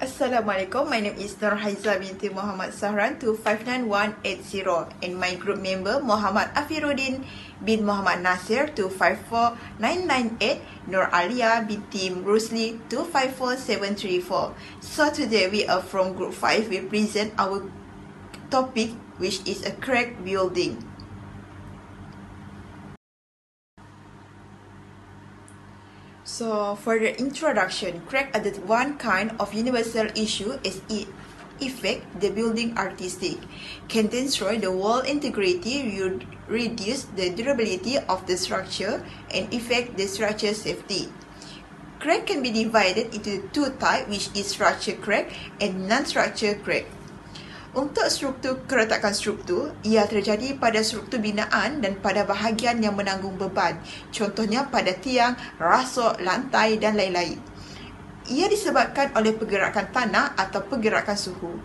Assalamualaikum, my name is Norhaiza Binti Mohammad Sahran 259180 and my group member Mohamad Arifuddin bin Mohammad Nasir 254998, Aleya Binti Rusli 254734. So today we are from group 5. We present our topic, which is a crack building. So for the introduction, crack are the one kind of universal issue as it affect the building artistic, can destroy the wall integrity, reduce the durability of the structure, and affect the structure safety. Crack can be divided into two types, which is structure crack and non-structure crack. Untuk keretakan struktur, ia terjadi pada struktur binaan dan pada bahagian yang menanggung beban. Contohnya pada tiang, rasuk, lantai dan lain-lain. Ia disebabkan oleh pergerakan tanah atau pergerakan suhu.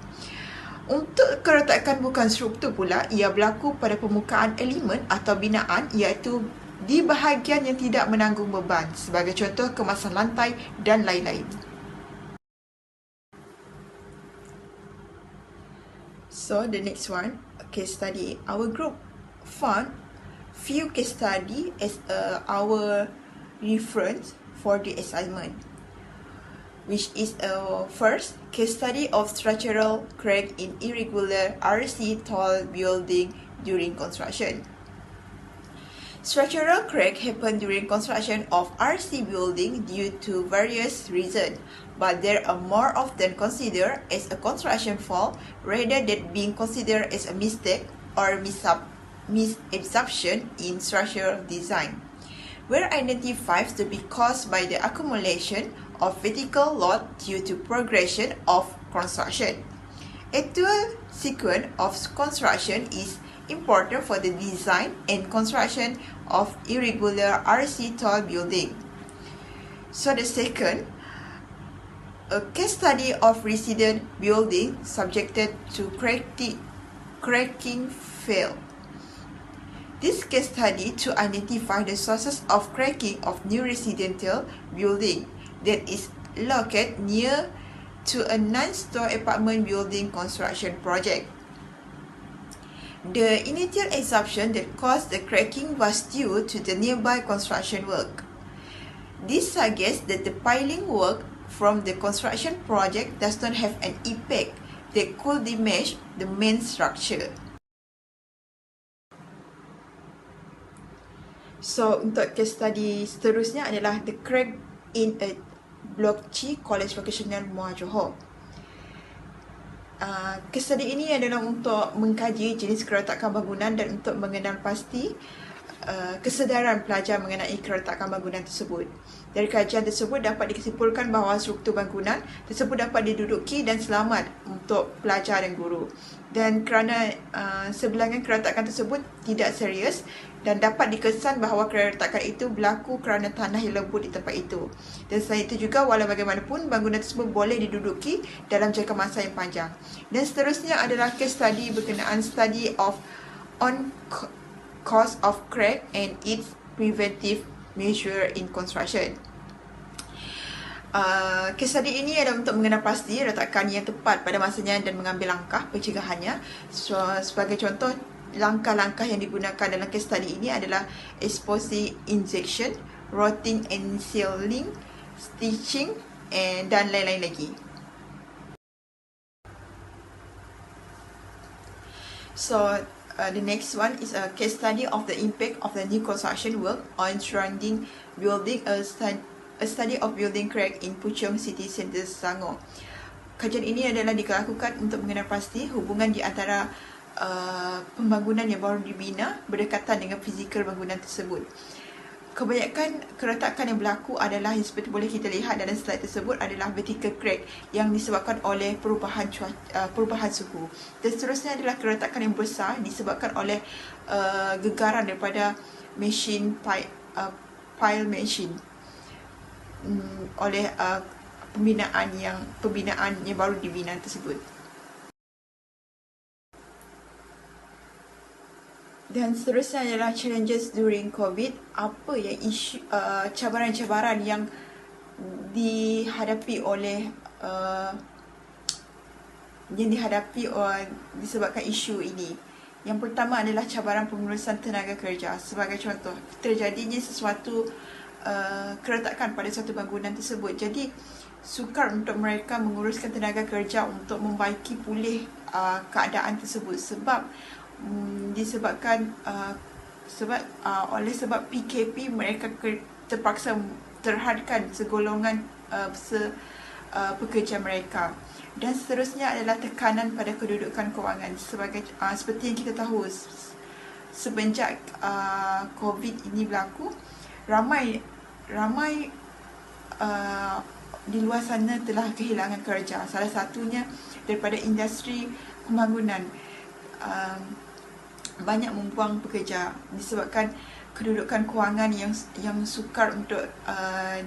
Untuk keretakan bukan struktur pula, ia berlaku pada permukaan elemen atau binaan, iaitu di bahagian yang tidak menanggung beban, sebagai contoh kemasan lantai dan lain-lain. So the next one, case study. Our group found few case study as our reference for the assignment, which is first case study of structural crack in irregular RC tall building during construction. Structural crack happen during construction of RC building due to various reasons, but they are more often considered as a construction fault rather than being considered as a mistake or misabsorption in structural design. Were identified to be caused by the accumulation of vertical load due to progression of construction. A dual sequence of construction is important for the design and construction of irregular RC tall building. So the second, a case study of resident building subjected to cracking failed. This case study to identify the sources of cracking of new residential building that is located near to a 9-story apartment building construction project. The initial assumption that caused the cracking was due to the nearby construction work. This suggests that the piling work from the construction project does not have an impact that could damage the main structure. So, untuk case study seterusnya adalah the crack in a Block C College Vocational Muar Johor. Case study ini adalah untuk mengkaji jenis keretakan bangunan dan untuk mengenal pasti kesedaran pelajar mengenai keretakan bangunan tersebut. Dari kajian tersebut dapat disimpulkan bahawa struktur bangunan tersebut dapat diduduki dan selamat untuk pelajar dan guru. Dan kerana sebilangan keretakan tersebut tidak serius dan dapat dikesan bahawa keretakan itu berlaku kerana tanah yang lembut di tempat itu. Dan selain itu juga, walau bagaimanapun, bangunan tersebut boleh diduduki dalam jangka masa yang panjang. Dan seterusnya adalah case study berkenaan study of on cause of crack and its preventive measure in construction. Case study ini adalah untuk mengenal pasti retakan yang tepat pada masanya dan mengambil langkah pencegahannya. So, sebagai contoh, langkah-langkah yang digunakan dalam case study ini adalah exposing injection, routing and sealing, stitching dan lain-lain lagi. So, the next one is a case study of the impact of the new construction work on surrounding building, a study of building crack in Puchong City Centre, Selangor. Kajian ini adalah dilakukan untuk mengenal pasti hubungan di antara pembangunan yang baru dibina berdekatan dengan fizikal bangunan tersebut. Kebanyakan keretakan yang berlaku adalah yang seperti boleh kita lihat dalam slide tersebut adalah vertical crack yang disebabkan oleh perubahan suhu. Dan seterusnya adalah keretakan yang besar disebabkan oleh gegaran daripada mesin pile machine oleh pembinaan yang baru dibina tersebut. Dan seterusnya adalah challenges during COVID. Apa yang cabaran-cabaran yang dihadapi oleh yang dihadapi disebabkan isu ini. Yang pertama adalah cabaran pengurusan tenaga kerja. Sebagai contoh, terjadinya sesuatu keretakan pada suatu bangunan tersebut. Jadi sukar untuk mereka menguruskan tenaga kerja untuk membaiki pulih keadaan tersebut sebab disebabkan oleh sebab PKP mereka terpaksa terhadkan segolongan pekerja mereka. Dan seterusnya adalah tekanan pada kedudukan kewangan. Seperti yang kita tahu, semenjak COVID ini berlaku, ramai di luar sana telah kehilangan kerja. Salah satunya daripada industri pembangunan, banyak membuang pekerja disebabkan kedudukan kewangan yang sukar untuk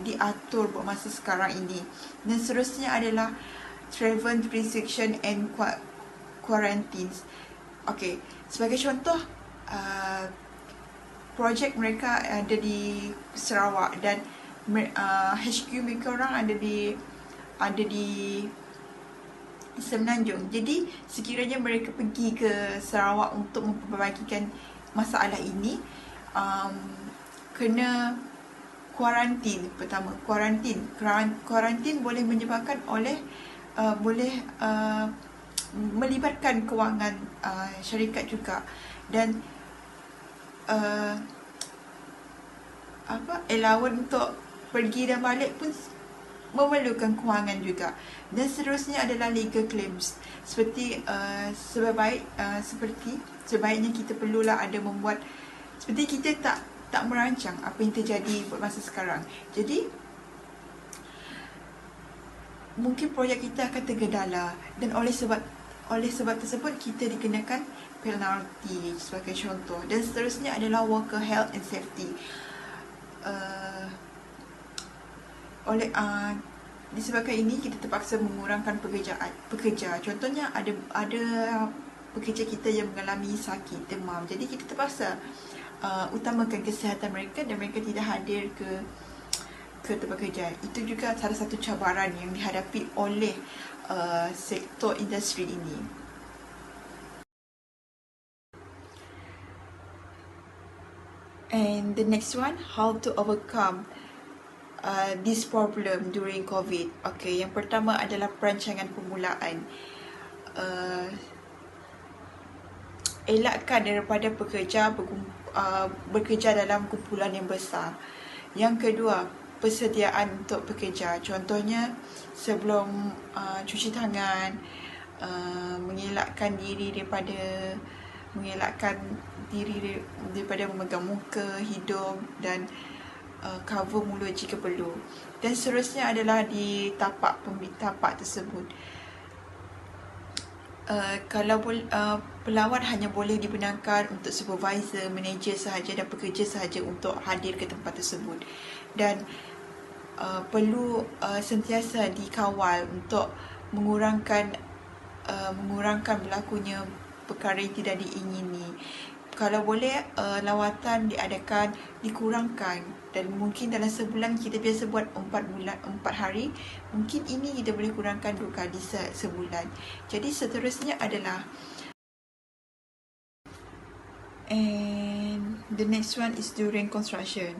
diatur buat masa sekarang ini. Dan seterusnya adalah travel restriction and quarantines. Okey, sebagai contoh, projek mereka ada di Sarawak dan HQ mereka orang ada di Semenanjung. Jadi sekiranya mereka pergi ke Sarawak untuk memperbaikikan masalah ini, kena kuarantin. Pertama, kuarantin boleh menyebabkan boleh melibatkan kewangan syarikat juga, dan allowance untuk pergi dan balik pun memerlukan kewangan juga. Dan seterusnya adalah legal claims. Sebaiknya kita perlulah ada membuat, seperti kita tak merancang apa yang terjadi buat masa sekarang. Jadi mungkin projek kita akan tergedala, dan oleh sebab tersebut kita dikenakan penalti sebagai contoh. Dan seterusnya adalah worker health and safety. Disebabkan ini kita terpaksa mengurangkan pekerja. Contohnya ada pekerja kita yang mengalami sakit demam. Jadi kita terpaksa utamakan kesihatan mereka dan mereka tidak hadir ke tempat kerja. Itu juga salah satu cabaran yang dihadapi oleh sektor industri ini. And the next one, how to overcome this problem during COVID. Okay, yang pertama adalah perancangan permulaan. Elakkan daripada bekerja dalam kumpulan yang besar. Yang kedua, persediaan untuk pekerja. Contohnya, sebelum cuci tangan, mengelakkan diri daripada memegang muka, hidung dan cover mulut jika perlu. Dan seterusnya adalah di tapak tersebut. Kalau pelawat hanya boleh dibenarkan untuk supervisor, manager sahaja dan pekerja sahaja untuk hadir ke tempat tersebut. Dan perlu sentiasa dikawal untuk mengurangkan berlakunya perkara yang tidak diingini. Kalau boleh, lawatan dikurangkan, dan mungkin dalam sebulan kita biasa buat 4 hari, mungkin ini kita boleh kurangkan 2 kali sebulan. Jadi seterusnya adalah, and the next one is during construction.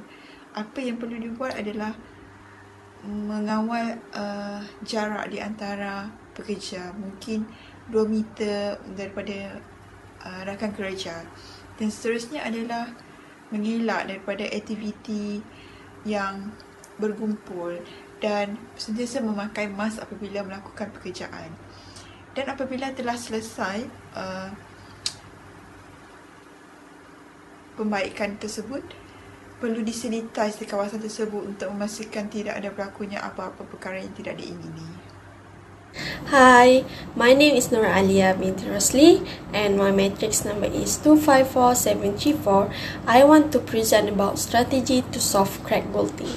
Apa yang perlu dibuat adalah mengawal jarak di antara pekerja, mungkin 2 meter daripada rakan kerja. Dan seterusnya adalah mengelak daripada aktiviti yang berkumpul dan sentiasa memakai mask apabila melakukan pekerjaan. Dan apabila telah selesai pembaikan tersebut, perlu disanitize di kawasan tersebut untuk memastikan tidak ada berlakunya apa-apa perkara yang tidak diingini. Hi, my name is Aleya Binti Rusli and my matrix number is 254734. I want to present about strategy to solve crack bolting.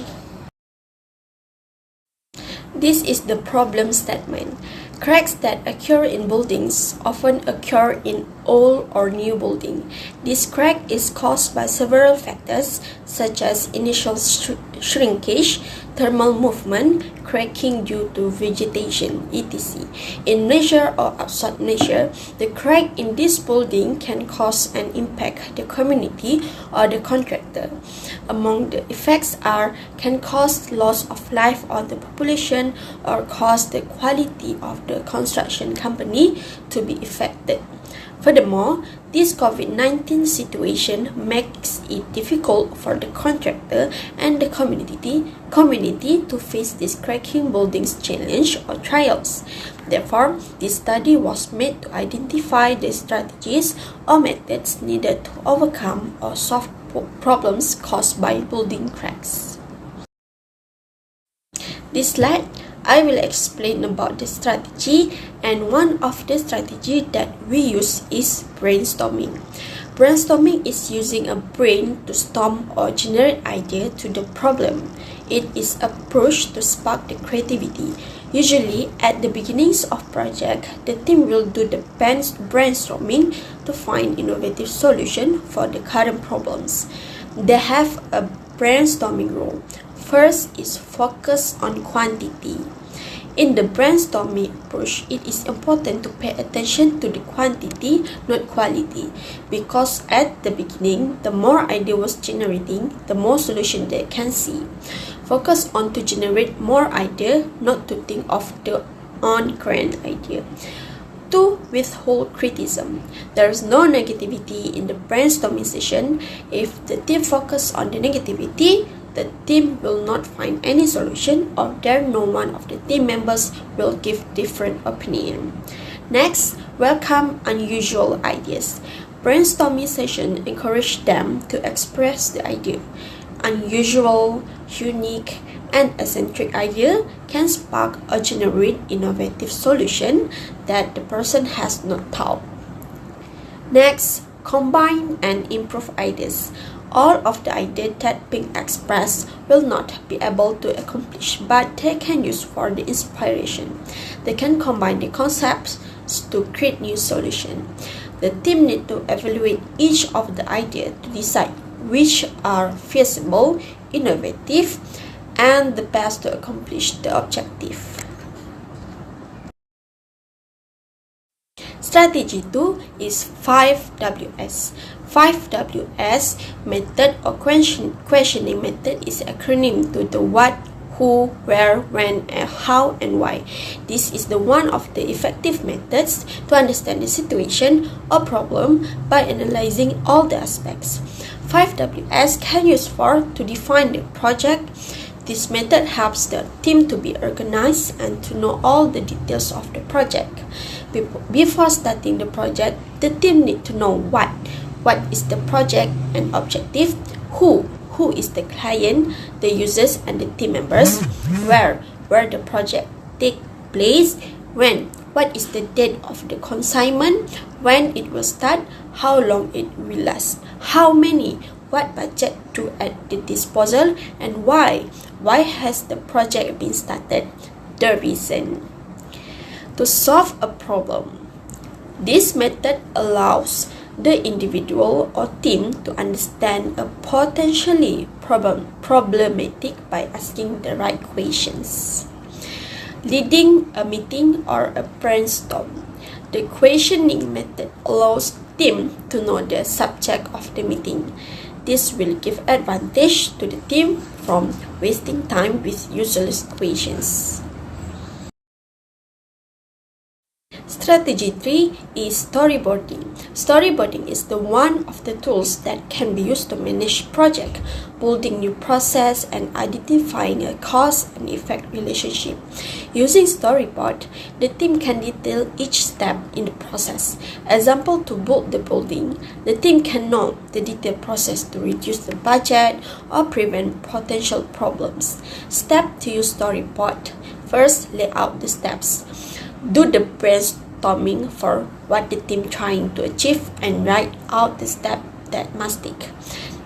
This is the problem statement. Cracks that occur in buildings often occur in old or new building. This crack is caused by several factors such as initial shrinkage, thermal movement, cracking due to vegetation, etc. In nature or outside nature, the crack in this building can cause and impact the community or the contractor. Among the effects can cause loss of life or the population or cause the quality of the construction company to be affected. Furthermore, this COVID-19 situation makes it difficult for the contractor and the community to face this cracking buildings challenge or trials. Therefore, this study was made to identify the strategies or methods needed to overcome or solve problems caused by building cracks. This slide, I will explain about the strategy, and one of the strategy that we use is brainstorming. Brainstorming is using a brain to storm or generate idea to the problem. It is an approach to spark the creativity. Usually, at the beginnings of project, the team will do the brainstorming to find innovative solution for the current problems. They have a brainstorming rule. First is focus on quantity. In the brainstorming approach, it is important to pay attention to the quantity, not quality, because at the beginning, the more idea was generating, the more solution they can see. Focus on to generate more idea, not to think of the on-grand idea. 2. Withhold criticism. There is no negativity in the brainstorming session. If the team focus on the negativity, the team will not find any solution, or no one of the team members will give different opinion. Next, welcome unusual ideas. Brainstorming session encourage them to express the idea. Unusual, unique, and eccentric idea can spark or generate innovative solution that the person has not thought. Next, combine and improve ideas. All of the ideas that being expressed will not be able to accomplish, but they can use for the inspiration. They can combine the concepts to create new solution. The team need to evaluate each of the ideas to decide which are feasible, innovative, and the best to accomplish the objective. Strategy 2 is 5Ws. 5Ws method or questioning method is an acronym to the what, who, where, when, how, and why. This is the one of the effective methods to understand the situation or problem by analyzing all the aspects. 5Ws can use for to define the project. This method helps the team to be organized and to know all the details of the project. Before starting the project, the team need to know what is the project and objective, who is the client, the users and the team members, where the project take place, when, what is the date of the consignment, when it will start, how long it will last, how many, what budget to at the disposal, and why has the project been started, the reason. To solve a problem, this method allows the individual or team to understand a potentially problematic by asking the right questions. Leading a meeting or a brainstorm. The questioning method allows team to know the subject of the meeting. This will give advantage to the team from wasting time with useless questions. Strategy 3 is storyboarding. Storyboarding is the one of the tools that can be used to manage project, building new process, and identifying a cause and effect relationship. Using storyboard, the team can detail each step in the process. Example, to build the building, the team can know the detailed process to reduce the budget or prevent potential problems. Step to use storyboard. First, lay out the steps. Do the brainstorming for what the team trying to achieve and write out the step that must take.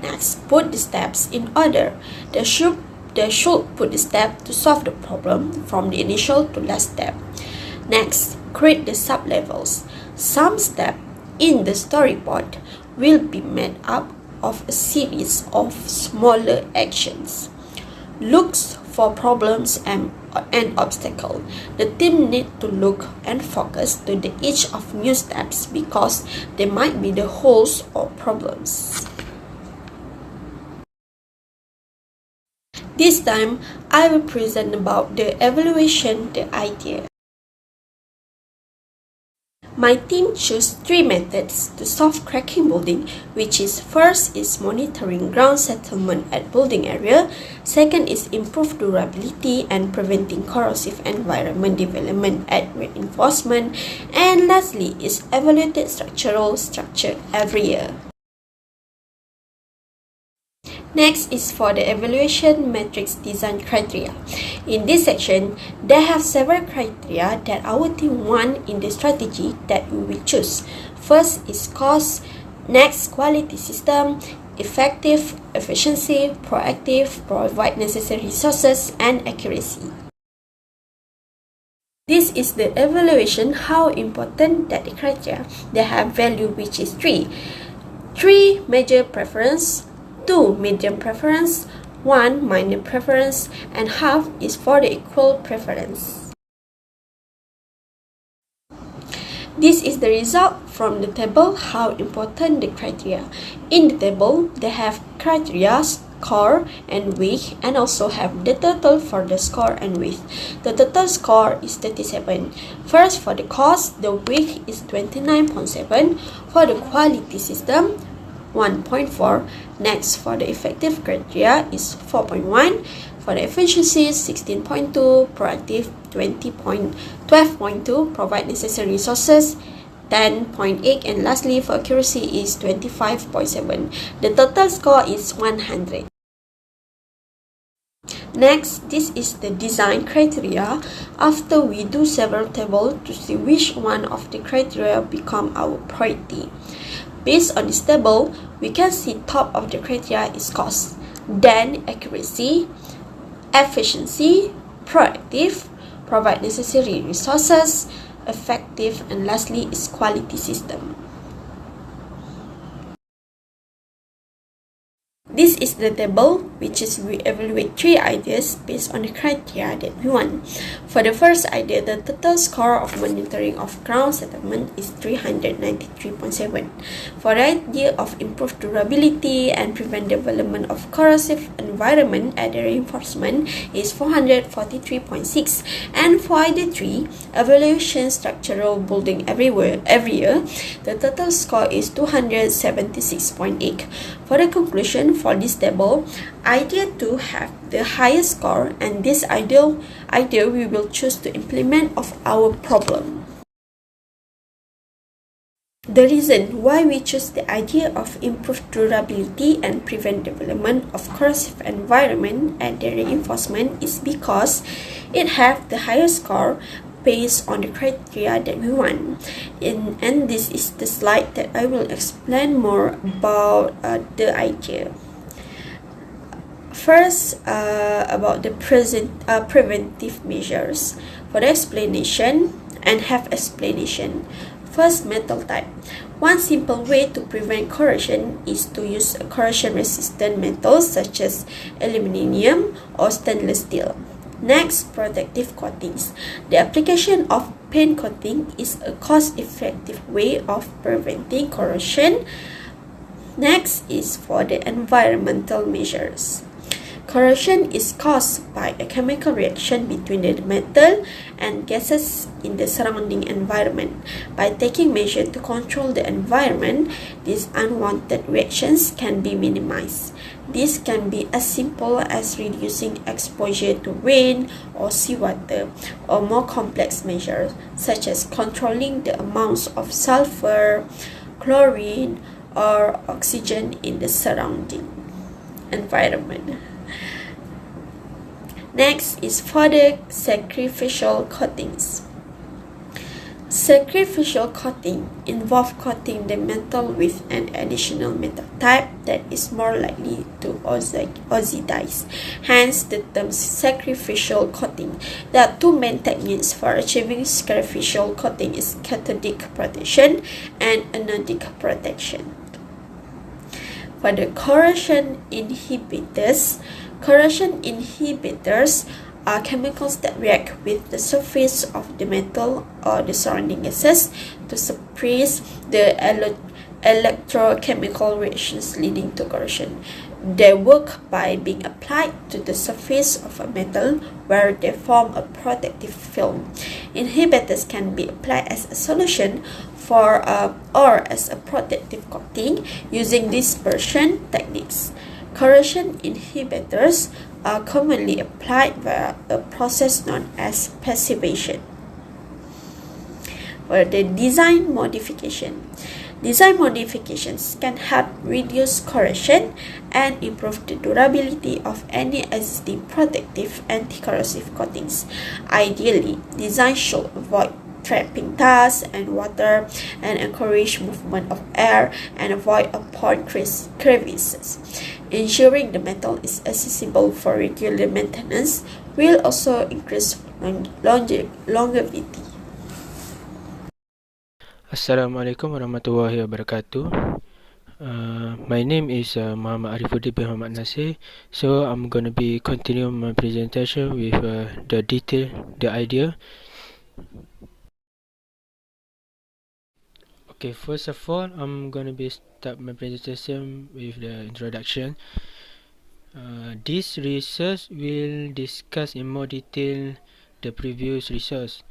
Next, put the steps in order. They should put the step to solve the problem from the initial to last step. Next, create the sub-levels. Some steps in the storyboard will be made up of a series of smaller actions. Looks for problems and obstacle. The team need to look and focus to the each of new steps because they might be the holes or problems. This time, I will present about the evaluation, the idea. My team chose 3 methods to solve cracking building, which is first is monitoring ground settlement at building area, second is improve durability and preventing corrosive environment development at reinforcement, and lastly is evaluated structural structure every year. Next is for the evaluation matrix design criteria. In this section, there have several criteria that our team want in the strategy that we will choose. First is cost, next quality system, effective, efficiency, proactive, provide necessary resources, and accuracy. This is the evaluation how important that the criteria. They have value which is 3. 3 major preference, 2 medium preference, 1 minor preference, and half is for the equal preference. This is the result from the table how important the criteria. In the table, they have criteria, score, and weight, and also have the total for the score and weight. The total score is 37. First, for the cost, the weight is 29.7. For the quality system, 1.4. Next, for the effective criteria is 4.1. For the efficiency, 16.2. Proactive, 12.2. Provide necessary resources, 10.8. And lastly, for accuracy is 25.7. The total score is 100. Next, this is the design criteria. After we do several tables to see which one of the criteria become our priority. Based on this table, we can see top of the criteria is cost, then accuracy, efficiency, proactive, provide necessary resources, effective, and lastly is quality system. This is the table which is we evaluate 3 ideas based on the criteria that we want. For the first idea, the total score of monitoring of ground settlement is 393.7. For the idea of improved durability and prevent development of corrosive environment at the reinforcement is 443.6. And for idea 3, evaluation structural building every year, the total score is 276.8. For the conclusion for this table, idea 2 have the highest score, and this idea we will choose to implement of our problem. The reason why we choose the idea of improved durability and prevent development of corrosive environment at the reinforcement is because it have the highest score based on the criteria that we want. And this is the slide that I will explain more about the idea. First, about the preventive measures. For the explanation and have explanation. First, metal type. One simple way to prevent corrosion is to use a corrosion-resistant metals such as aluminum or stainless steel. Next, protective coatings. The application of paint coating is a cost-effective way of preventing corrosion. Next is for the environmental measures. Corrosion is caused by a chemical reaction between the metal and gases in the surrounding environment. By taking measures to control the environment, these unwanted reactions can be minimized. This can be as simple as reducing exposure to rain or seawater, or more complex measures such as controlling the amounts of sulfur, chlorine, or oxygen in the surrounding environment. Next is for the sacrificial coatings. Sacrificial coating involves coating the metal with an additional metal type that is more likely to oxidize. Hence, the term sacrificial coating. There are two main techniques for achieving sacrificial coating: is cathodic protection and anodic protection. For the corrosion inhibitors are chemicals that react with the surface of the metal or the surrounding gases to suppress the electrochemical reactions leading to corrosion. They work by being applied to the surface of a metal where they form a protective film. Inhibitors can be applied as a solution or as a protective coating using dispersion techniques. Corrosion inhibitors are commonly applied via a process known as passivation. For the design modifications can help reduce corrosion and improve the durability of any existing protective anti-corrosive coatings. Ideally, design should avoid trapping dust and water and encourage movement of air and avoid upon crevices. Ensuring the metal is accessible for regular maintenance will also increase longevity. Assalamualaikum warahmatullahi wabarakatuh. My name is Muhammad Arifuddin bin Mohammad Nasir. So I'm going to be continuing my presentation with the idea. Okay, first of all, I'm going to start my presentation with the introduction. This research will discuss in more detail the previous research.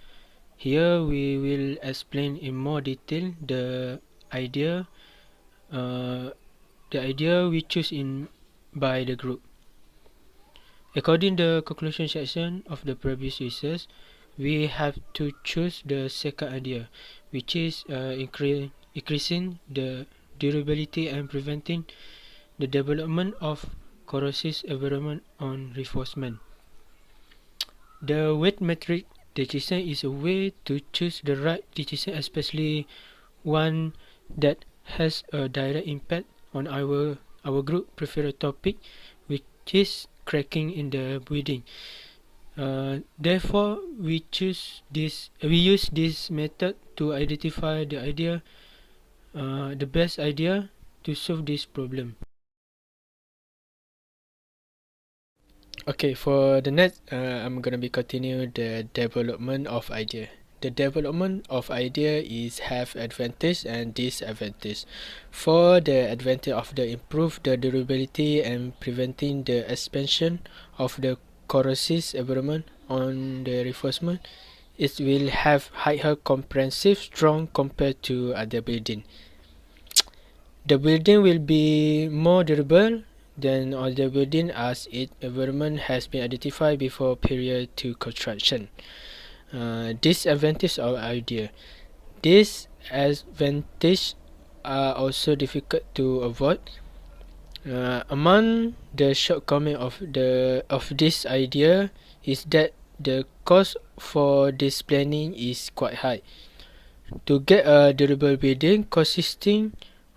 Here we will explain in more detail the idea we choose by the group. According to the conclusion section of the previous research, we have to choose the second idea, which is increasing the durability and preventing the development of corrosive environment on reinforcement. The weight metric decision is a way to choose the right decision, especially one that has a direct impact on our group preferred topic, which is cracking in the building. Therefore, we use this method to identify the best idea to solve this problem. Okay, for the next, I'm gonna be continue the development of idea. The development of idea have advantage and disadvantage. For the advantage of the improve the durability and preventing the expansion of the corrosive environment on the reinforcement, it will have higher comprehensive strong compared to other building. The building will be more durable than other building as its environment has been identified before period to construction. Disadvantage of idea. Disadvantage are also difficult to avoid. Among the shortcomings of this idea is that the cost for this planning is quite high. To get a durable building consisting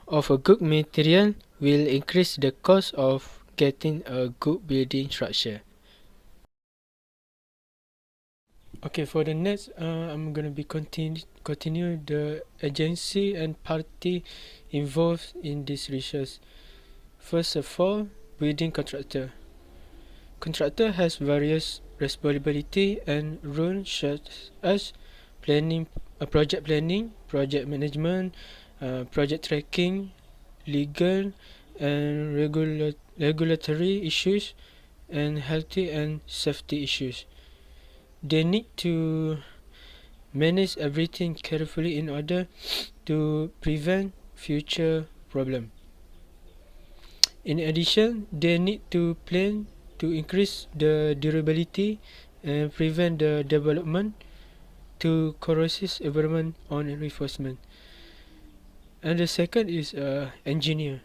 of a good material will increase the cost of getting a good building structure. Okay, for the next, I'm gonna be continue the agency and party involved in this research. First of all, building contractor. Contractor has various responsibility and roles such as project planning, project management, project tracking, legal and regulatory issues, and healthy and safety issues. They need to manage everything carefully in order to prevent future problems. In addition, they need to plan to increase the durability and prevent the development to corrosive environment on reinforcement. And the second is engineer.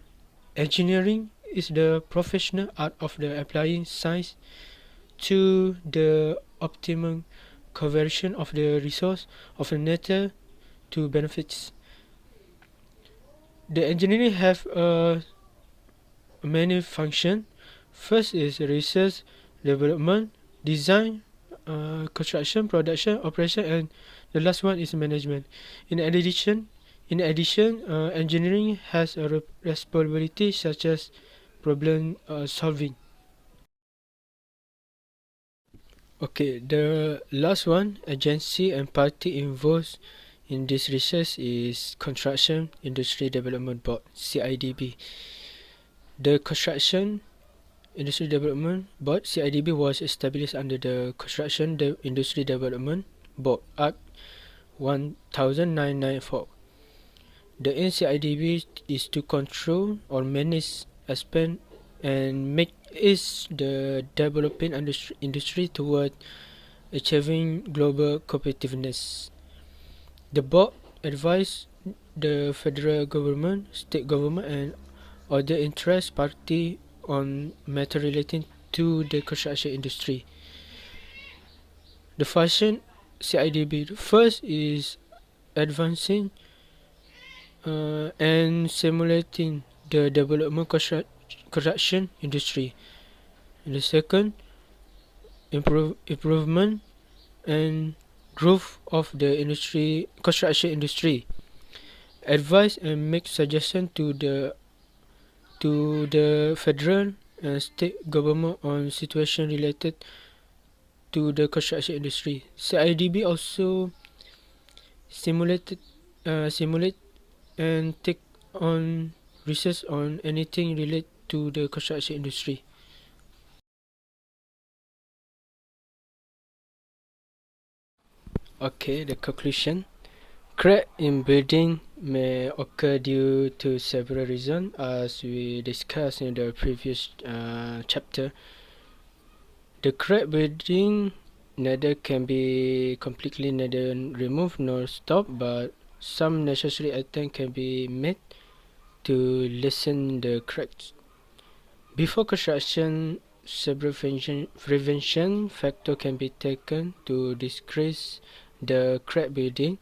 Engineering is the professional art of the applying science to the optimum conversion of the resource of the nature to benefits. The engineering have many function. First is research, development, design, construction, production, operation, and the last one is management. In addition, engineering has a responsibility such as problem solving. Okay, the last one, agency and party involved in this research is Construction Industry Development Board, CIDB. The Construction Industry Development Board, CIDB, was established under the Construction Industry Development Board Act 1994. The aim CIDB is to control or manage, expand, and make the developing industry toward achieving global competitiveness. The board advises the federal government, state government, and other interest party on matter relating to the construction industry. The function CIDB, first is advancing and simulating the development construction industry. And the second, improvement and growth of the construction industry. Advise and make suggestion to the federal and state government on situation related to the construction industry. CIDB also simulate and take on research on anything related to the construction industry. Okay, the conclusion. Crack in building may occur due to several reasons, as we discussed in the previous chapter. The crack building neither can be completely neither removed nor stopped, but some necessary attempts can be made to lessen the cracks. Before construction, several prevention factors can be taken to decrease the crack building.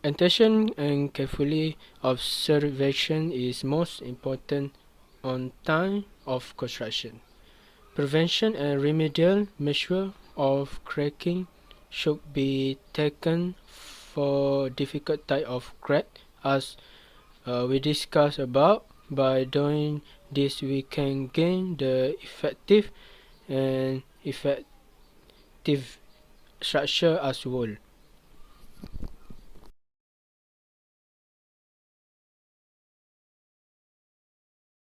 Attention and carefully observation is most important on time of construction. Prevention and remedial measures of cracking should be taken for difficult type of crack, as we discussed about. By doing this, we can gain the effective structure as well.